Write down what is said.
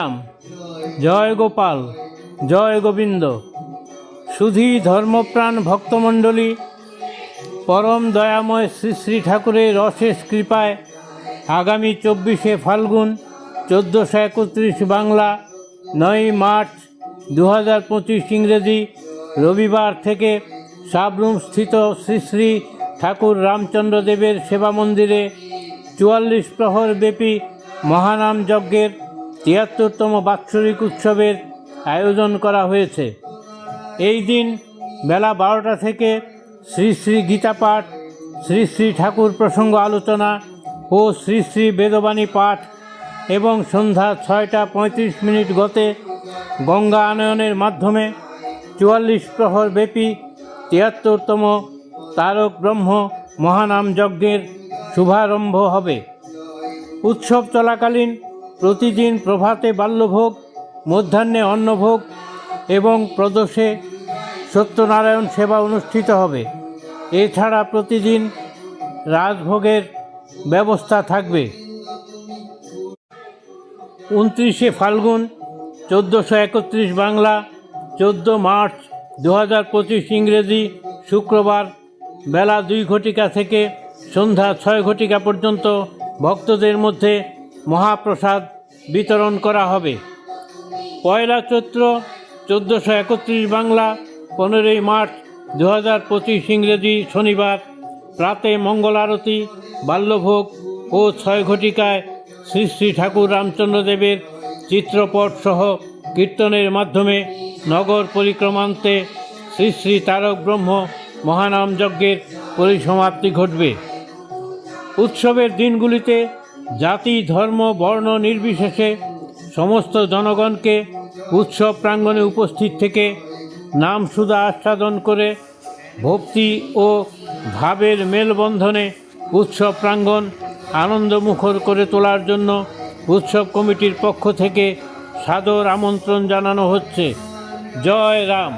রাম, জয় গোপাল, জয় গোবিন্দ। সুধী ধর্মপ্রাণ ভক্তমণ্ডলী, পরম দয়াময় শ্রী শ্রী ঠাকুরের অশেষ কৃপায় আগামী 24শে ফাল্গুন 1431 বাংলা 9 মার্চ 2025 ইংরেজি রবিবার থেকে সাবরুম স্থিত শ্রী শ্রী ঠাকুর রামচন্দ্র দেবের সেবা মন্দিরে 44 প্রহর ব্যাপী মহানাম যজ্ঞের 73তম বাৎসরিক উৎসবের আয়োজন করা হয়েছে। এই দিন বেলা 12টা থেকে শ্রী শ্রী গীতা পাঠ, শ্রী শ্রী ঠাকুর প্রসঙ্গ আলোচনা ও শ্রী শ্রী বেদবাণী পাঠ এবং সন্ধ্যা 6টা 35 মিনিট গতে গঙ্গা আনয়নের মাধ্যমে 44 প্রহর ব্যাপী 73তম তারক ব্রহ্ম মহানাম যজ্ঞের শুভারম্ভ হবে। উৎসব চলাকালীন প্রতিদিন প্রভাতে বাল্যভোগ, মধ্যাহ্নে অন্নভোগ এবং প্রদোষে সত্যনারায়ণ সেবা অনুষ্ঠিত হবে। এছাড়া প্রতিদিন রাজভোগের ব্যবস্থা থাকবে। 29শে ফাল্গুন 1431 বাংলা 14 মার্চ 2025 ইংরেজি শুক্রবার বেলা 2 ঘটিকা থেকে সন্ধ্যা 6 ঘটিকা পর্যন্ত ভক্তদের মধ্যে মহাপ্রসাদ বিতরণ করা হবে। পয়লা চৈত্র 1431 বাংলা 15 মার্চ 2025 ইংরেজি শনিবার প্রাতে মঙ্গল আরতি, বাল্যভোগ ও 6 ঘটিকায় শ্রী শ্রী ঠাকুর রামচন্দ্রদেবের চিত্রপট সহ কীর্তনের মাধ্যমে নগর পরিক্রমান্তে শ্রী শ্রী তারক ব্রহ্ম মহানাম যজ্ঞের পরিসমাপ্তি ঘটবে। উৎসবের দিনগুলিতে জাতি, ধর্ম, বর্ণ নির্বিশেষে সমস্ত জনগণকে উৎসব প্রাঙ্গণে উপস্থিত থেকে নাম সুধা আস্বাদন করে ভক্তি ও ভাবের মেলবন্ধনে উৎসব প্রাঙ্গণ আনন্দমুখর করে তোলার জন্য উৎসব কমিটির পক্ষ থেকে সাদর আমন্ত্রণ জানানো হচ্ছে। জয় রাম।